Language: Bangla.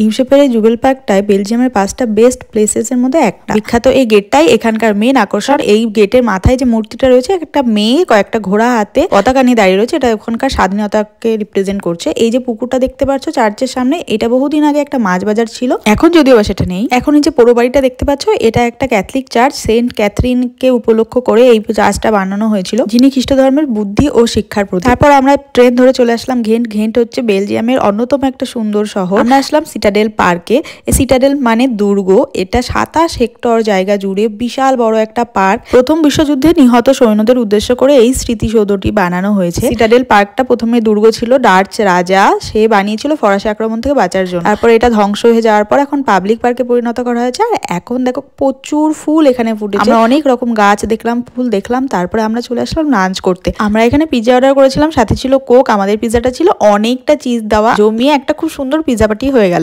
ইউসেপের এই জুগেল পার্কটায় বেলজিয়ামের 5টা বেস্ট প্লেসেস এর মধ্যে একটা। বিখ্যাত এই গেটটাই এখানকার মেন আকর্ষণ। এই গেটের মাথায় যে মূর্তিটা রয়েছে, একটা মেয়ে কয়েকটা ঘোড়া হাতে পতাকা নিয়ে দাঁড়িয়ে রয়েছে, এটা ওখানকার স্বাধীনতাকে রিপ্রেজেন্ট করছে। এই যে পুকুরটা দেখতে পাচ্ছ চার্চের সামনে, এটা বহুদিন আগে একটা মাছ বাজার ছিল, এখন যদিও বা সেটা নেই। এখন এই যে পোড়ো বাড়িটা দেখতে পাচ্ছ, এটা একটা ক্যাথলিক চার্চ, সেন্ট ক্যাথরিনকে উপলক্ষ করে এই চার্চটা বানানো হয়েছিল, যিনি খ্রিস্ট ধর্মের বুদ্ধি ও শিক্ষার প্রতীক। তারপর আমরা ট্রেন ধরে চলে আসলাম ঘেন্ট। ঘেন্ট হচ্ছে বেলজিয়ামের অন্যতম একটা সুন্দর শহর। আমরা আসলাম সিটাডেল পার্কে। এই সিটাডেল মানে দুর্গ। এটা 27 হেক্টর জায়গা জুড়ে বিশাল বড় একটা পার্ক। প্রথম বিশ্বযুদ্ধে নিহত সৈন্যদের উদ্দেশ্য করে এই স্মৃতিসৌধটি বানানো হয়েছে। সিটাডেল পার্কটা প্রথমে দুর্গ ছিল, ডাচ রাজা সে বানিয়েছিল ফরাসি আক্রমণ থেকে বাঁচার জন্য। তারপর এটা ধ্বংস হয়ে যাওয়ার পর এখন পাবলিক পার্কে পরিণত করা হয়েছে। আর এখন দেখো প্রচুর ফুল এখানে ফুটেছে। আমরা অনেক রকম গাছ দেখলাম, ফুল দেখলাম। তারপরে আমরা চলে আসলাম লাঞ্চ করতে। আমরা এখানে পিৎজা অর্ডার করেছিলাম, সাথে ছিল কোক। আমাদের পিৎজাটা ছিল অনেকটা চিজ দেওয়া, জমিয়ে একটা খুব সুন্দর পিৎজা পার্টি হয়ে গেল।